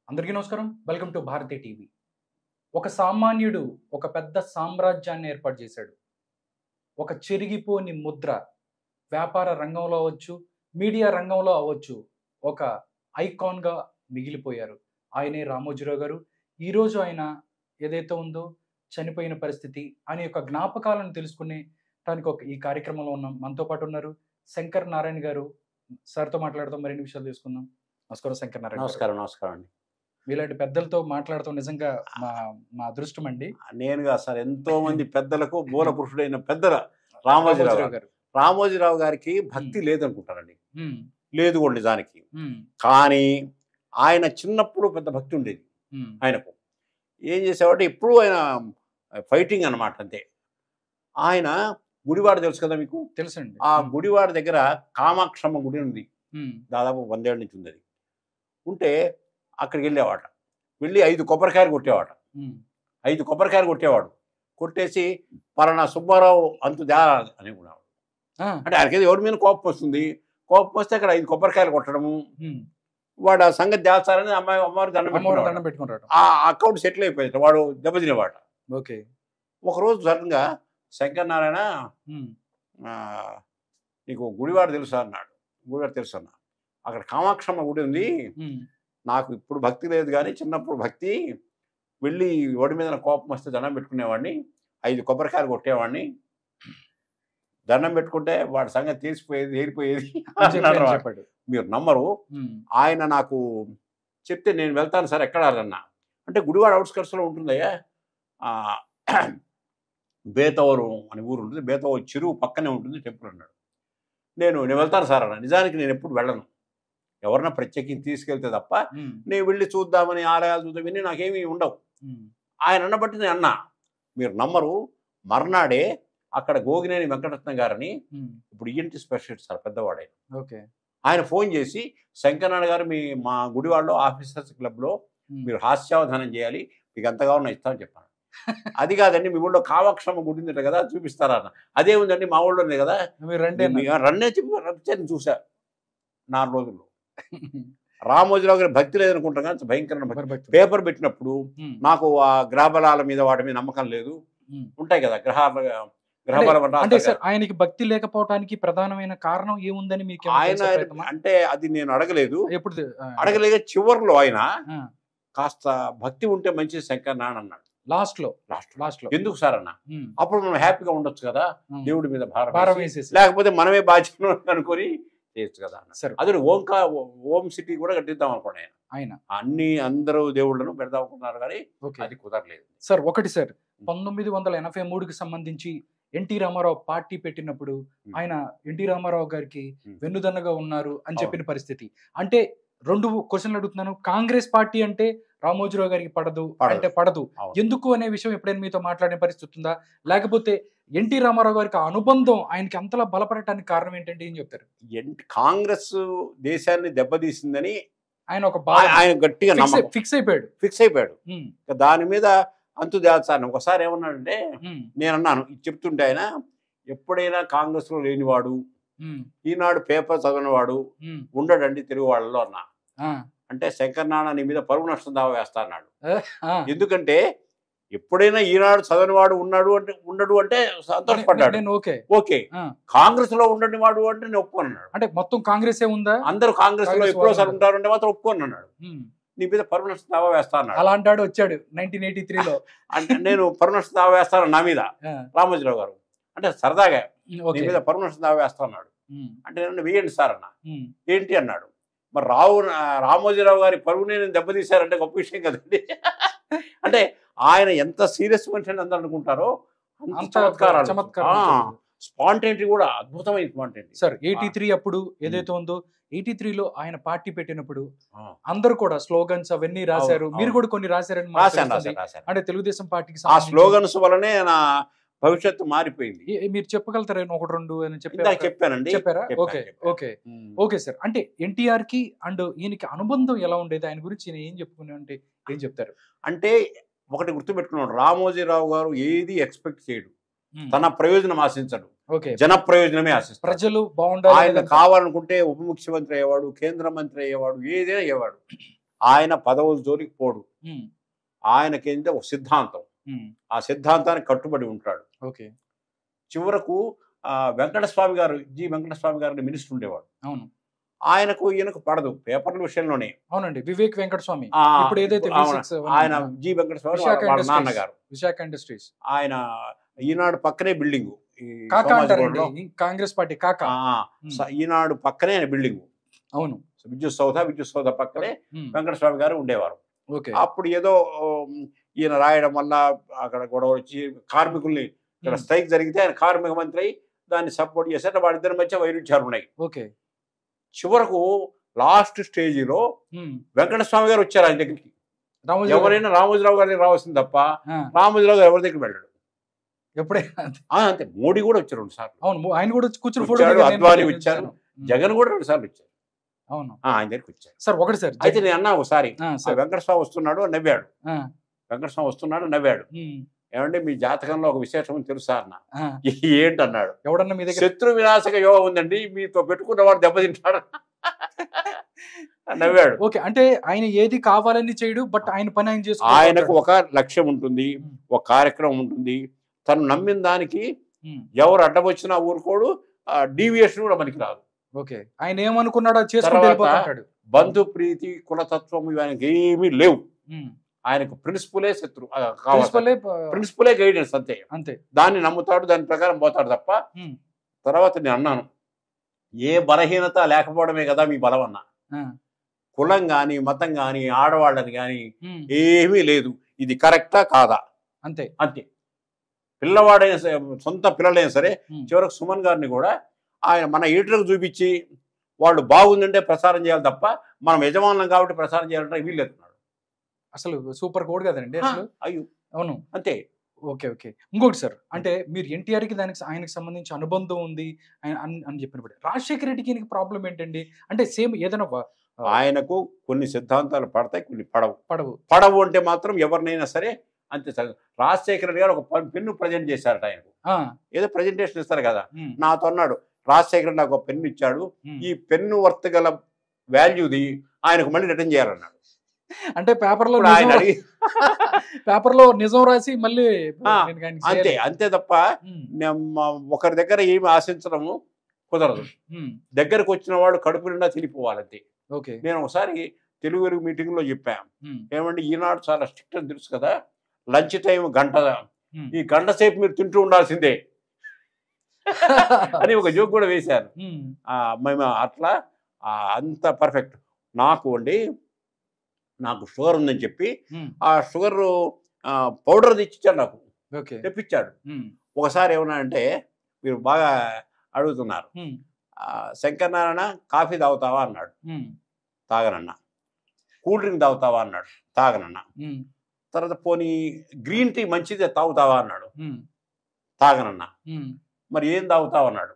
అందరికీ నమస్కారం. Welcome to Bharati TV. ఒక సామాన్యుడు ఒక పెద్ద సామ్రాజ్యాన్ని ఏర్పాటు చేశాడు. ఒక చెరిగిపోని ముద్ర వ్యాపార రంగంలో అవ్వచ్చు, మీడియా రంగంలో అవ్వచ్చు, ఒక ఐకాన్‌గా మిగిలిపోయారు. ఆయనే రామోజీరావు గారు. ఈరోజు ఆయన ఏదైతే ఉందో చనిపోయిన పరిస్థితి, ఆయన యొక్క జ్ఞాపకాలను తెలుసుకునేటానికి ఈ కార్యక్రమంలో ఉన్నాం. మనతో పాటు ఉన్నారు శంకర్ నారాయణ గారు. సార్‌తో మాట్లాడదాం, మరిన్ని విషయాలు తెలుసుకుందాం. నమస్కారం శంకర్ నారాయణ గారు. నమస్కారం అండి. మీలాంటి పెద్దలతో మాట్లాడటం నిజంగా మా మా అదృష్టం అండి. నేనుగా సార్ ఎంతో మంది పెద్దలకు మూల పురుషుడైన పెద్దల రామోజీరావు గారు. రామోజీరావు గారికి భక్తి లేదనుకుంటారండి. లేదు కూడా నిజానికి. కానీ ఆయన చిన్నప్పుడు పెద్ద భక్తి ఉండేది ఆయనకు. ఏం చేసేవాడు, ఎప్పుడు ఆయన ఫైటింగ్ అన్నమాట అంతే. ఆయన గుడివాడ తెలుసు కదా మీకు? తెలుసండి. ఆ గుడివాడ దగ్గర కామాక్షమ్మ గుడి ఉంది. దాదాపు 100 ఏళ్ళ నుంచి ఉంది. అది ఉంటే అక్కడికి వెళ్ళేవాట. వెళ్ళి 5 కొబ్బరికాయలు కొట్టేవాట. 5 కొబ్బరికాయలు కొట్టేవాడు. కొట్టేసి పలానా సుబ్బారావు అంతు దా అనుకునేవాడు. అంటే ఆయనకేదో ఎవరి మీద కోపం వస్తుంది. కోపం వస్తే అక్కడ 5 కొబ్బరికాయలు కొట్టడము, వాడు ఆ సంగతి దాచారని అమ్మవారి దండం పెట్టుకున్నాడు. ఆ అకౌంట్ సెటిల్ అయిపోయింది. వాడు దెబ్బతినేవాట. ఓకే. ఒకరోజు సడన్గా శంకర్ నారాయణ నీకు గుడివాడ తెలుసా అన్నాడు. గుడివాడ తెలుసు అన్నా. అక్కడ కామాక్షమ్మ గుడి ఉంది. నాకు ఇప్పుడు భక్తి లేదు కానీ చిన్నప్పుడు భక్తి. వెళ్ళి ఒడి మీద కోపం వస్తే దండం పెట్టుకునేవాడిని, 5 కొబ్బరికాయలు కొట్టేవాడిని. దండం పెట్టుకుంటే వాడి సంగతి తీసిపోయేది, ఏరిపోయేది. మీరు నమ్మరు. ఆయన నాకు చెప్తే నేను వెళ్తాను సార్ ఎక్కడ అన్నా. అంటే గుడివాడ అవుట్స్కట్స్లో ఉంటుందయ్యా, బేతవరం అని ఊరు ఉంటుంది. బేతవరం చెరువు పక్కనే ఉంటుంది టెంపుల్ అన్నాడు. నేను వెళ్తాను సార్ అన్న. నిజానికి నేను ఎప్పుడు వెళ్ళను, ఎవరన్నా ప్రత్యేకించి తీసుకెళ్తే తప్ప నేను వెళ్ళి చూద్దామని ఆలయాలు చూద్దామని నాకేమీ ఉండవు. ఆయన అన్నబట్టి నేను అన్నా. మీరు నమ్మరు, మర్నాడే అక్కడ గోగినేని వెంకటరత్నం గారని ఇప్పుడు ఈఎన్టీ స్పెషలిస్ట్ సార్ పెద్దవాడే, ఆయన ఫోన్ చేసి శంకరనారాయణ గారు మా గుడివాడలో ఆఫీసర్స్ క్లబ్లో మీరు హాస్యావధానం చేయాలి, మీకు ఎంతగా ఉన్నా ఇస్తామని చెప్పాను. అది కాదండి మీ ఊళ్ళో కామాక్షమ్మ గుడి ఉంది కదా చూపిస్తారా అన్న. అదే ఉందండి మా ఊళ్ళోనే కదా, రన్నే చెప్పి చూసా 4 రోజుల్లో. రామోజీరావు గారి భక్తి లేదనుకుంటాం కానీ భయంకరమైన భక్తి. పేపర్ పెట్టినప్పుడు నాకు ఆ గ్రహబలాల మీద వాటి మీద నమ్మకం లేదు. ఉంటాయి కదా గ్రహబలం. అంటే సార్ ఆయనకి భక్తి లేకపోవడానికి ప్రధానమైన కారణం ఏముందని మీకు ఆయన అంటే అది నేను అడగలేదు. అడగలేక చివరిలో ఆయన కాస్త భక్తి ఉంటే మంచిది శంకర్ నారాయణ అన్నాడు. లాస్ట్ లో ఎందుకు సార్ అన్న, అప్పుడు మనం హ్యాపీగా ఉండొచ్చు కదా, దేవుడి మీద భారం వేసేసి, లేకపోతే మనమే బాధ్యత అనుకొని చేయొచ్చు కదా అన్న. అదే ఓం సిటీ కూడా కట్టిద్దాం అనుకోండి ఆయన. అందరూ దేవుళ్ళను పెడదాం అనుకున్నారు కానీ అది కుదరలేదు సార్. ఒకటి సార్, 1983కి సంబంధించి ఎన్టీ రామారావు పార్టీ పెట్టినప్పుడు ఆయన ఎన్టీ రామారావు గారికి వెన్నుదన్నగా ఉన్నారు అని చెప్పిన పరిస్థితి. అంటే 2 క్వశ్చన్లు అడుగుతున్నాను. కాంగ్రెస్ పార్టీ అంటే రామోజీరావు గారికి పడదు ఎందుకు అనే విషయం ఎప్పుడైనా మీతో మాట్లాడిన పరిస్థితి ఉందా? లేకపోతే ఎన్టీ రామారావు గారికి అనుబంధం ఆయనకి అంతలా బలపడటానికి కారణం ఏంటంటే ఏం చెప్తారు? కాంగ్రెస్ దేశాన్ని దెబ్బతీసిందని ఆయన గట్టిగా ఫిక్స్ అయిపోయాడు. దాని మీద అంతు దాచాను. ఒకసారి ఏమన్నాడంటే, నేను అన్నాను చెప్తుంటే ఆయన, ఎప్పుడైనా కాంగ్రెస్ లో లేనివాడు, ఈనాడు పేపర్ చదివినవాడు ఉండడండి తెలుగు వాళ్ళలో అన్నా. అంటే శంకర్ నారాయణ నీ మీద పరువు నష్టం దావా వేస్తా అన్నాడు. ఎందుకంటే ఎప్పుడైనా ఈనాడు చదవనివాడు ఉండడు అంటే సంతోషపడ్డాడు. ఓకే, కాంగ్రెస్ లో ఉండని వాడు అంటే నేను ఒప్పుకున్నాడు. అంటే మొత్తం కాంగ్రెస్ ఉందా, అందరూ కాంగ్రెస్ లో ఎప్పుడోసారి ఉంటారంటే మాత్రం ఒప్పుకున్నాడు. నీ మీద పరువు నష్టం దావా వేస్తా అన్నాడు. అలా అంటాడు వచ్చాడు 1983లో. అంటే నేను పరువు నష్టం దావా వేస్తాను నా మీద రామోజీరావు గారు. అంటే సరదాగా నీ మీద పరువు నష్టం దావా వేస్తా అన్నాడు. అంటే నన్ను వేయండి సార్ అన్న. ఏంటి అన్నాడు. మరి రామోజీరావు గారి పరువునే నేను దెబ్బతీశారంటే గొప్ప విషయం కదండి. అంటే ఆయన ఎంత సీరియస్ మనిషి అని అందరూ అనుకుంటారో అంత చమత్కారాలు, స్పాంటేనిటీ కూడా అద్భుతమైన స్పాంటేనిటీ సార్. 83 అప్పుడు ఏదైతే ఉందో 83లో ఆయన పార్టీ పెట్టినప్పుడు అందరూ కూడా స్లోగన్స్ అవన్నీ రాశారు. మీరు కూడా కొన్ని రాశారని అంటే తెలుగుదేశం పార్టీకి ఆ స్లోగన్స్ వల్లనే నా భవిష్యత్తు మారిపోయింది. మీరు చెప్పగలుగుతారా 1-2 అని చెప్పానండి. చెప్పారా? Okay sir. అంటే ఎన్టీఆర్ కి అండ్ ఈయనకి అనుబంధం ఎలా ఉండేది, ఆయన గురించి ఏం చెప్పుకునే అంటే ఏం చెప్తారు? అంటే ఒకటి గుర్తుపెట్టుకున్నాడు, రామోజీరావు గారు ఏది ఎక్స్పెక్ట్ చేయడు, తన ప్రయోజనం ఆశించడు, జన ప్రయోజనమే ఆశిస్తాడు. ప్రజలు బాగుండాలి, ఆయన కావాలనుకుంటే ఉప ముఖ్యమంత్రి అయ్యేవాడు, కేంద్ర మంత్రి అయ్యేవాడు, ఏదైనా అయ్యేవాడు. ఆయన పదవుల జోలికి పోడు. ఉమ్, ఆయనకేంటే ఒక సిద్ధాంతం, ఉమ్, ఆ సిద్ధాంతానికి కట్టుబడి ఉంటాడు. ఓకే. చివరకు వెంకటస్వామి గారు, వెంకటస్వామి గారిని మినిస్టర్ ఉండేవాడు. అవును, ఆయనకు ఈయనకు పడదు పేపర్ల విషయంలోనే. అవునండి. వివేక్ వెంకటస్వామి ఆ, ఇప్పుడు ఏదైతే అవును. V6 ఆయన ఆ, వెంకటస్వామి విశాఖ వాళ్ళ ఇండస్ట్రీస్, నాన్నగారు. విశాఖ ఇండస్ట్రీస్ ఆయన ఈనాడు పక్కనే బిల్డింగు, ఈ కాకా అంటారండి, సోమాజిగూడలో. కాంగ్రెస్ పార్టీ కాకా. ఈనాడు పక్కనే ఆయన బిల్డింగు, అవును. విద్యుత్ సౌధ పక్కనే ఉమ్, వెంకటస్వామి గారు ఉండేవారు. ఓకే. అప్పుడు ఏదో ఈయన రాయడం వల్ల అక్కడ గొడవ వచ్చి కార్మికుల్ని, ఇక్కడ స్ట్రైక్ జరిగితే ఆయన కార్మిక మంత్రి అయి దాన్ని సపోర్ట్ చేశారు. వాళ్ళిద్దరి మధ్య వైరుధ్యాలు ఉన్నాయి. ఓకే. చివరకు లాస్ట్ స్టేజిలో వెంకటస్వామి గారు వచ్చారు ఆయన దగ్గరికి. ఎవరైనా రామోజీరావు గారికి రావాల్సింది తప్ప రామోజీరావు గారు ఎవరి దగ్గర వెళ్ళాడు ఎప్పుడైనా. అంతే. మోడీ కూడా వచ్చారు 2 సార్లు. అవును, ఆయన కూడా కూర్చుని వచ్చాడు, అద్వానీ వచ్చారు, జగన్ కూడా 2 సార్లు వచ్చారు. అవును, ఆయన దగ్గరికి వచ్చారు. సార్ ఒకటి సార్. అయితే నేను అన్నా ఒకసారి, వెంకటస్వామి వస్తున్నాడు నవ్వాడు. వెంకటస్వామి వస్తున్నాడు నవ్వాడు. ఏమంటే మీ జాతకంలో ఒక విశేషం తెలుసా అన్న. ఏంటన్నాడు. ఎవడన్నా మీ దగ్గర శత్రు వినాశక యోగం ఉందండి, మీతో పెట్టుకున్నవాడు దెబ్బతింటాడు నవ్వాడు. ఓకే, అంటే ఆయన ఏది కావాలని చేయడు, బట్ ఆయన పని ఆయన చేసుకుంటాడు. ఆయనకు ఒక లక్ష్యం ఉంటుంది, ఒక కార్యక్రమం ఉంటుంది. తను నమ్మిన దానికి ఎవరు అడ్డం వచ్చినా ఊరుకోడు, డీవియేషన్ కూడా మనకి రాదు. ఓకే, ఆయన ఏమనుకున్నాడో చేసుకుంటూ వెళ్ళిపోతాడు. బంధు ప్రీతి కులతత్వం ఆయనకి ఏమీ లేవు. ఆయనకు ప్రిన్సిపులే ప్రిన్సిపులే గైడెన్స్, అంతే అంతే. దాన్ని నమ్ముతాడు, దాని ప్రకారం పోతాడు తప్ప. తర్వాత నేను అన్నాను, ఏ బలహీనత లేకపోవడమే కదా మీ బలం అన్నా. కులం గాని, మతం గాని, ఆడవాళ్ళని గాని ఏమీ లేదు. ఇది కరెక్టా కాదా అంతే అంతే. పిల్లవాడైనా సొంత పిల్లలైనా సరే చివరికి సుమన్ గారిని కూడా ఆయన మన ఈటర్కు చూపించి వాళ్ళు బాగుందంటే ప్రసారం చేయాలి తప్ప మనం యజమానులం కాబట్టి ప్రసారం చేయాలంటే వీల్లేదున్నాడు. అసలు సూపర్ కోడ్ కదండి అసలు. అయ్యో అవును అంతే. Okay okay. ఇంకొకటి సార్, అంటే మీరు ఎన్టీఆర్కి దానికి ఆయనకి సంబంధించి అనుబంధం ఉంది అని చెప్పినప్పుడు రాజశేఖర రెడ్డికి ఈయనకి ప్రాబ్లం ఏంటండి? అంటే సేమ్ ఏదైనా ఆయనకు కొన్ని సిద్ధాంతాలు పడతాయి, కొన్ని పడవు. పడవు అంటే మాత్రం ఎవరినైనా సరే అంతే. రాజశేఖర రెడ్డి గారు ఒక పెన్ను ప్రజెంట్ చేశారట ఆయనకు. ఏదో ప్రజెంటేషన్ ఇస్తారు కదా, నాతో అన్నాడు రాజశేఖర రెడ్డి నాకు ఒక పెన్ను ఇచ్చాడు, ఈ పెన్ను వర్త్ గల వాల్యూది ఆయనకు మళ్ళీ రిటర్న్ చేయాలన్నాడు. అంటే పేపర్లో నిజం రాసి మళ్ళీ అంతే అంతే తప్ప ఒకరి దగ్గర ఏమి ఆశించడము కుదరదు. దగ్గరకు వచ్చిన వాడు కడుపు నిండా తినిపోవాలంతే. నేను ఒకసారి తెలుగు మీటింగ్ లో చెప్పాను, ఏమంటే ఈనాడు చాలా స్ట్రిక్ట్ అని తెలుసు కదా, లంచ్ టైం గంట, ఈ గంట సేపు మీరు తింటూ ఉండాల్సిందే అని ఒక జోక్ కూడా వేశారు. మేము అట్లా అంత పర్ఫెక్ట్. నాకు షుగర్ ఉందని చెప్పి ఆ షుగర్ పౌడర్ తెచ్చిచ్చాడు, నాకు తెప్పించాడు. ఒకసారి ఏమన్నా అంటే మీరు బాగా అడుగుతున్నారు, శంకరనారాయణ కాఫీ తాగుతావా అన్నాడు, తాగనన్నా. కూల్ డ్రింక్ తాగుతావా అన్నాడు, తాగనన్నా. తర్వాత పోనీ గ్రీన్ టీ మంచిదే తాగుతావా అన్నాడు, తాగనన్నా. మరి ఏం తాగుతావు అన్నాడు,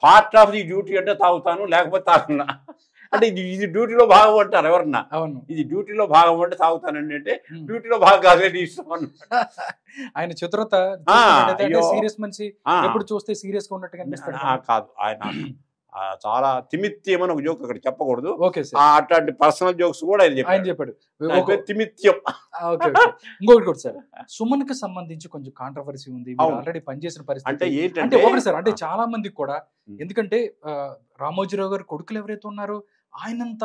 పార్ట్ ఆఫ్ ది డ్యూటీ అంటే తాగుతాను, లేకపోతే తాగన్నా. అంటే ఇది డ్యూటీలో భాగం అంటారు ఎవరన్నా, ఇది డ్యూటీలో భాగం అంటే తాగుతానండి అంటే డ్యూటీలో భాగం కాదు ఇష్టం అన్నాడు. ఆయన చతురత సీరియస్ మనిషి, ఎప్పుడు చూస్తే సీరియస్ గా ఉన్నట్టుగా అనిపిస్తాడు. కాదు, ఆయన చాలా తిమిత్యం అని ఒక జోక్ అక్కడ చెప్పకూడదు, అట్లాంటి పర్సనల్ జోక్స్ కూడా ఆయన చెప్పాడు. తిమిత్యం. ఇంకొకటి కూడా సార్, సుమన్ కి సంబంధించి కొంచెం కాంట్రవర్సీ ఉంది, ఆల్రెడీ పనిచేసిన పరిస్థితి. అంటే ఒకటి సార్, అంటే చాలా మందికి కూడా, ఎందుకంటే రామోజీరావు గారు కొడుకులు ఎవరైతే ఉన్నారో ఆయనంత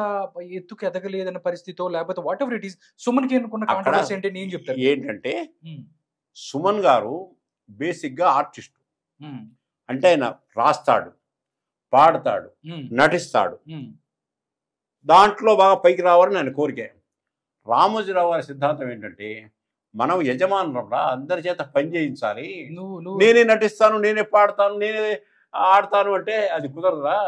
ఎత్తుకు ఎదగలేదన్న పరిస్థితితో, లేకపోతే what ever it is, Suman కి అనుకున్న కాంట్రవర్సీ అంటే నేను చెప్తాను ఏంటంటే, సుమన్ గారు బేసిక్ గా ఆర్టిస్ట్. అంటే ఆయన రాస్తాడు, పాడతాడు, నటిస్తాడు, దాంట్లో బాగా పైకి రావాలని ఆయన కోరిక. రామోజీరావు గారి సిద్ధాంతం ఏంటంటే, మనం యజమానురా, అందరి చేత పని చేయించాలి, నేనే నటిస్తాను, నేనే పాడతాను, నేనే ఆడతాను అంటే అది కుదరదురా.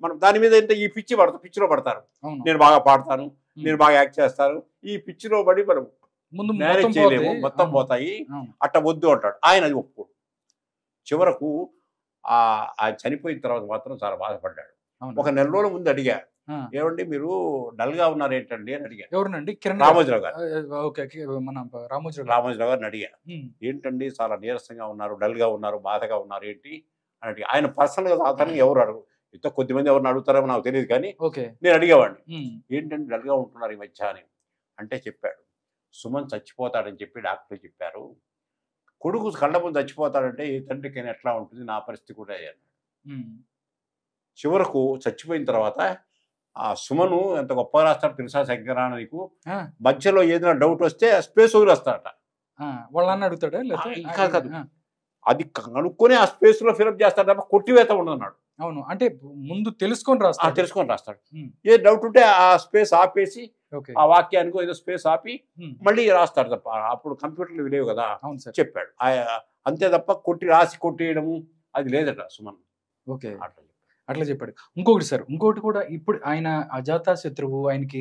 మనం దాని మీద ఏంటంటే ఈ పిచ్చిలో పడతారు, నేను బాగా పాడతాను, నేను బాగా యాక్ట్ చేస్తాను, ఈ పిచ్చిలో పడి మనం మేనేజ్ చేయలేము, మొత్తం పోతాయి, అట్ట వద్దు అంటాడు. ఆయన అది ఒప్పుకోడు. చివరకు ఆయన చనిపోయిన తర్వాత మాత్రం చాలా బాధపడ్డాడు. ఒక నెల రోజుల ముందు అడిగా, ఏమండి మీరు డల్ గా ఉన్నారు ఏంటండి అని అడిగా. ఎవరినండి? రామోజీరావు గారు. రామోజీరావు గారిని అడిగా, ఏంటండి చాలా నీరసంగా ఉన్నారు, డల్ గా ఉన్నారు, బాధగా ఉన్నారు ఏంటి అని అడిగా. ఆయన పర్సనల్ గా అతను ఎవరు అడగరు, ఇంత కొద్దిమంది ఎవరిని అడుగుతారో నాకు తెలియదు కానీ ఓకే. నేను అడిగేవాడిని, ఏంటంటే డల్గా ఉంటున్నారు ఈ మధ్య అని. అంటే చెప్పాడు, సుమన్ చచ్చిపోతాడని చెప్పి డాక్టర్ చెప్పారు. కొడుకు కళ్ళ ముందు చచ్చిపోతాడంటే ఏ తండ్రికైనా ఎట్లా ఉంటుంది, నా పరిస్థితి కూడా అన్నాడు. చివరకు చచ్చిపోయిన తర్వాత ఆ సుమను ఎంత గొప్పగా రాస్తాడు తెలుసా శంకరాన నీకు, మధ్యలో ఏదైనా డౌట్ వస్తే స్పేస్ వదిలేస్తాడట. వాళ్ళని అడుగుతాడా? ఇంకా కాదు, అది కనుక్కొని ఆ స్పేస్ లో ఫిలప్ చేస్తాడు తప్ప కొట్టివేత ఉండదన్నాడు. అవును, అంటే ముందు తెలుసుకొని రాస్తాడు. ఏ డౌట్ ఉంటే ఆ స్పేస్ ఆపేసి ఆ వాక్యానికి ఏదో స్పేస్ ఆపి మళ్ళీ రాస్తాడు తప్ప, అప్పుడు కంప్యూటర్లు లేవు కదా, చెప్పాడు. అంతే తప్ప రాసి కొట్టేయడము అది లేదట సుమన్. ఓకే, అట్లా చెప్పాడు. ఇంకొకటి సార్, ఇంకోటి కూడా, ఇప్పుడు ఆయన అజాత శత్రువు, ఆయనకి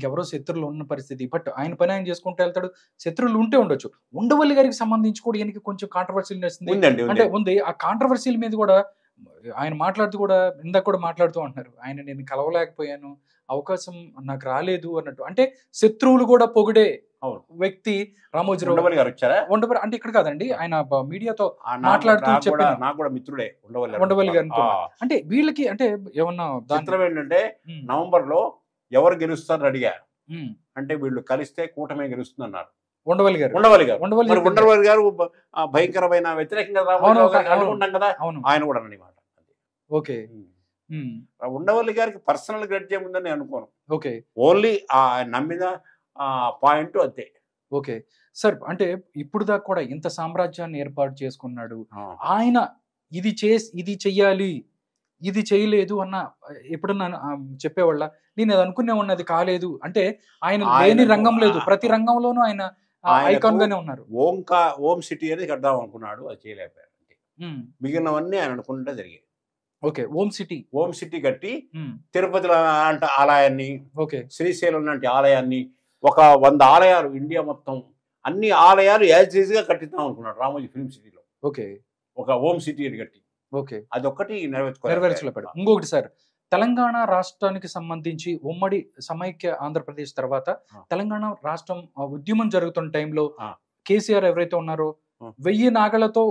ఎవరో శత్రువులు ఉన్న పరిస్థితి, బట్ ఆయన పని ఆయన చేసుకుంటూ వెళ్తాడు. శత్రువులు ఉంటే ఉండొచ్చు. ఉండవల్లి గారికి సంబంధించి కూడా ఈయనకి కొంచెం కాంట్రవర్సీలు వస్తుంది అంటే ఉంది. ఆ కాంట్రవర్సీల మీద కూడా ఆయన మాట్లాడుతూ కూడా, ఇందాక కూడా మాట్లాడుతూ అంటున్నారు, ఆయన నేను కలవలేకపోయాను, అవకాశం నాకు రాలేదు అన్నట్టు. అంటే శత్రువులు కూడా పొగిడే వ్యక్తి రామోజీరావు గారు వచ్చారా? ఉండవల్లి అంటే ఇక్కడ కాదండి, ఆయన మీడియాతో మాట్లాడుతూ చెప్పారు. నాకు కూడా మిత్రుడే ఉండవల్లి గారు. అంటే వీళ్ళకి అంటే ఏమన్నా చిత్రం ఏంటంటే, నవంబర్ లో ఎవరు గెలుస్తారని అడిగారు. అంటే వీళ్ళు కలిస్తే కూటమి గెలుస్తుంది అన్నారు. ఉండవల్లి గారు భయంకరమైన వ్యతిరేకంగా అనుకుంటాం కదా, ఆయన కూడా అన్నమాట. ఓకే, ఉండవల్లి గారికి పర్సనల్ గ్రెడ్జ్ ఏముందని నేను అనుకోను. ఓకే, ఓన్లీ ఆ నమ్మిన పాయింట్ అంతే. ఓకే సార్, అంటే ఇప్పుడు దాకా కూడా ఇంత సామ్రాజ్యాన్ని ఏర్పాటు చేసుకున్నాడు ఆయన, ఇది చెయ్యాలి, ఇది చేయలేదు అన్న ఎప్పుడన్నా చెప్పేవాళ్ళ? నేను అది అనుకునే ఉన్నది కాలేదు అంటే, ఆయన లేని రంగం లేదు, ప్రతి రంగంలోనూ ఆయన ఐకాన్ గానే ఉన్నారు. ఓం సిటీ అనేది కడదాం అనుకున్నాడు, అది చేయలేకపోయాడు. మిగిలినవన్నీ ఆయన అనుకుంటే జరిగాయి. ఓకే, ఓం సిటీ కట్టి తిరుపతిలో అంటే ఆలయాన్ని, శ్రీశైలం లాంటి ఆలయాన్ని, ఒక 100 ఆలయాలు ఇండియా మొత్తం అన్ని ఆలయాలు యాజ్ ఈజ్ గా కట్టిద్దాం అనుకున్నాడు రామోజీ ఫిల్మ్ సిటీలో. ఓకే, ఒక ఓం సిటీ అని కట్టి, ఓకే, అదొక్కటి నెరవేర్చలేపాడు. ఇంకొకటి సార్, తెలంగాణ రాష్ట్రానికి సంబంధించి ఉమ్మడి సమైక్య ఆంధ్రప్రదేశ్ తర్వాత తెలంగాణ రాష్ట్రం ఉద్యమం జరుగుతున్న టైంలో కేసీఆర్ ఎవరైతే ఉన్నారో 1000 నాగలతో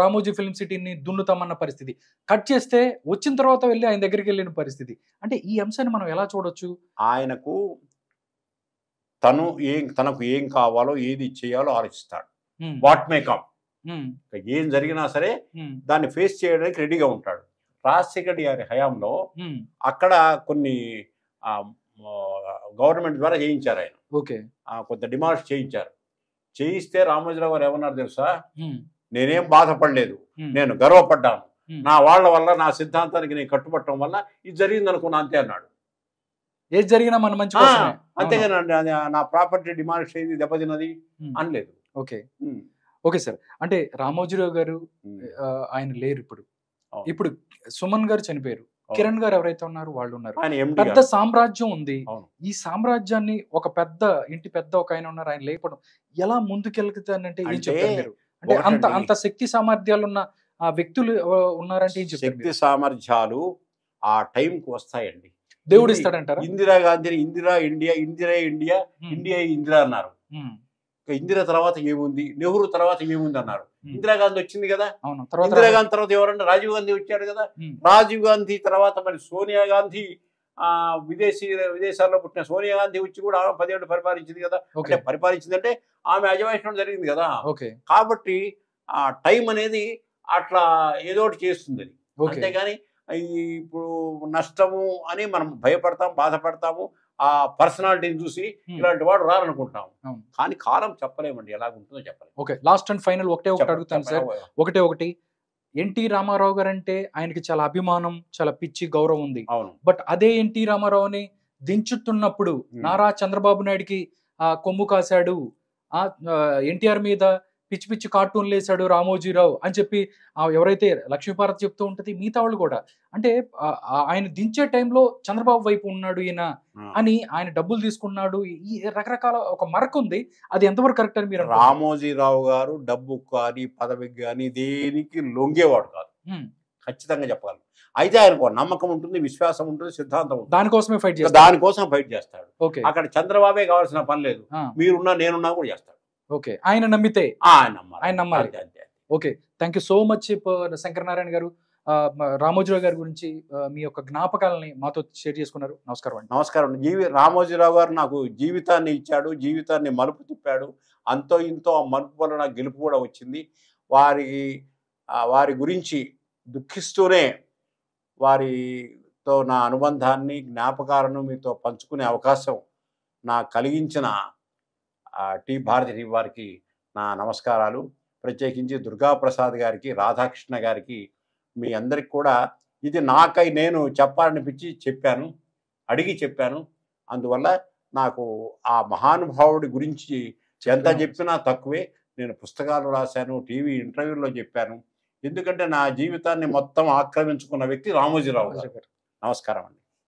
రామోజీ ఫిల్మ్ సిటీని దున్నుతామన్న పరిస్థితి, కట్ చేస్తే వచ్చిన తర్వాత వెళ్ళి ఆయన దగ్గరికి వెళ్ళిన పరిస్థితి. అంటే ఈ అంశాన్ని మనం ఎలా చూడొచ్చు? ఆయనకు తనకు ఏం కావాలో, ఏది చేయాలో ఆలోచిస్తాడు. వాట్ మే కమ్, ఏం జరిగినా సరే దాన్ని ఫేస్ చేయడానికి రెడీగా ఉంటాడు. రాజశేఖర్ గారి హయాంలో అక్కడ కొన్ని గవర్నమెంట్ ద్వారా చేయించారు ఆయన. ఓకే, కొంత డిమాండ్స్ చేయిస్తే రామోజీరావు గారు ఏమన్నారు తెలుసా, నేనేం బాధపడలేదు, నేను గర్వపడ్డాను, నా వాళ్ళ వల్ల, నా సిద్ధాంతానికి నేను కట్టుబట్టడం వల్ల ఇది జరిగింది అనుకున్నా అంతే అన్నాడు. ఏది జరిగినా మన మంచి, అంతేగానండి నా ప్రాపర్టీ డిమాలిష్ అయింది, దెబ్బతిన్నది అనలేదు. ఓకే, ఓకే సార్, అంటే రామోజీరావు గారు ఆయన లేరు ఇప్పుడు సుమన్ గారు చనిపోయారు, కిరణ్ గారు ఎవరైతే ఉన్నారు వాళ్ళు ఉన్నారు, పెద్ద సామ్రాజ్యం ఉంది. ఈ సామ్రాజ్యాన్ని ఒక ఇంటి పెద్ద ఒక ఆయన ఉన్నారు, ఆయన లేకపోవడం ఎలా ముందుకెళ్తానంటే ఏం చెప్తారు మీరు? అంటే అంత శక్తి సామర్థ్యాలు ఉన్న వ్యక్తులు ఉన్నారంటే ఏం చెప్తారు? శక్తి సామర్థ్యాలు ఆ టైంకి వస్తాయండి, దేవుడు ఇస్తాడంటారా? ఇందిరాగాంధీని ఇందిరా ఇందిరా అన్నారు. ఇందిరా తర్వాత ఏముంది, నెహ్రూ తర్వాత ఏముంది అన్నారు. ఇందిరాగాంధీ వచ్చింది కదా, ఇందిరాగాంధీ తర్వాత ఎవరన్నా రాజీవ్ గాంధీ వచ్చాడు కదా, రాజీవ్ గాంధీ తర్వాత మరి సోనియా గాంధీ, విదేశాల్లో పుట్టిన సోనియా గాంధీ వచ్చి కూడా 10 ఏళ్ళు పరిపాలించింది కదా. అంటే పరిపాలించిందంటే ఆమె అజమాయిషం జరిగింది కదా. కాబట్టి ఆ టైం అనేది అట్లా ఏదో ఒకటి చేస్తుంది. అంతేగాని ఇప్పుడు నష్టము అని మనం భయపడతాం, బాధపడతాము, ఆ పర్సనాలిటీని చూసి ఇలాంటి వాడు రారనుకుంటాం. కానీ కాలం చెప్పలేమండి, ఎలాగుంటుందో చెప్పలేము. ఓకే, లాస్ట్ అండ్ ఫైనల్ ఒకటి అడుగుతాను సార్. ఒకటి ఎన్టీ రామారావు గారు అంటే ఆయనకి చాలా అభిమానం, చాలా పిచ్చి గౌరవం ఉంది. బట్ అదే ఎన్టీ రామారావుని దించుతున్నప్పుడు నారా చంద్రబాబు నాయుడికి కొమ్ము కాశాడు, ఎన్టీఆర్ మీద పిచ్చి పిచ్చి కార్టూన్లు వేసాడు రామోజీరావు అని చెప్పి ఎవరైతే లక్ష్మీపార్వతి చెప్తూ ఉంటది, మిగతా వాళ్ళు కూడా అంటే ఆయన దించే టైంలో చంద్రబాబు వైపు ఉన్నాడు ఈయన అని, ఆయన డబ్బులు తీసుకున్నాడు, ఈ రకరకాల ఒక మరక ఉంది. అది ఎంతవరకు కరెక్ట్ అని మీరు? రామోజీరావు గారు డబ్బు కానీ పదవికి కానీ దేనికి లొంగేవాడు కాదు, ఖచ్చితంగా చెప్పగలను. అయితే ఆయనకు నమ్మకం ఉంటుంది, విశ్వాసం ఉంటుంది, సిద్ధాంతం ఉంటుంది, దానికోసం ఫైట్ చేస్తాడు. అక్కడ చంద్రబాబే కావాల్సిన పని లేదు, మీరున్నా నేనున్నా కూడా చేస్తాడు. ఓకే, ఆయన నమ్మితే ఆయన నమ్మాలి. Okay, thank you so much Shankaranarayana గారు. రామోజీరావు గారి గురించి మీ యొక్క జ్ఞాపకాలని మాతో షేర్ చేసుకున్నారు. నమస్కారం అండి. నమస్కారం. రామోజీరావు గారు నాకు జీవితాన్ని ఇచ్చాడు, జీవితాన్ని మలుపు తిప్పాడు. అంతో ఇంతో ఆ మలుపు వలన గెలుపు కూడా వచ్చింది. వారి గురించి దుఃఖిస్తూనే వారితో నా అనుబంధాన్ని, జ్ఞాపకాలను మీతో పంచుకునే అవకాశం నాకు కలిగించిన టీ భారతి టీవీ వారికి నా నమస్కారాలు. ప్రత్యేకించి దుర్గాప్రసాద్ గారికి, రాధాకృష్ణ గారికి, మీ అందరికి కూడా ఇది నాకై నేను చెప్పాలనిపించి చెప్పాను, అడిగి చెప్పాను. అందువల్ల నాకు ఆ మహానుభావుడి గురించి ఎంత చెప్పినా తక్కువే. నేను పుస్తకాలు రాశాను, టీవీ ఇంటర్వ్యూల్లో చెప్పాను. ఎందుకంటే నా జీవితాన్ని మొత్తం ఆక్రమించుకున్న వ్యక్తి రామోజీరావు గారు. నమస్కారం అండి.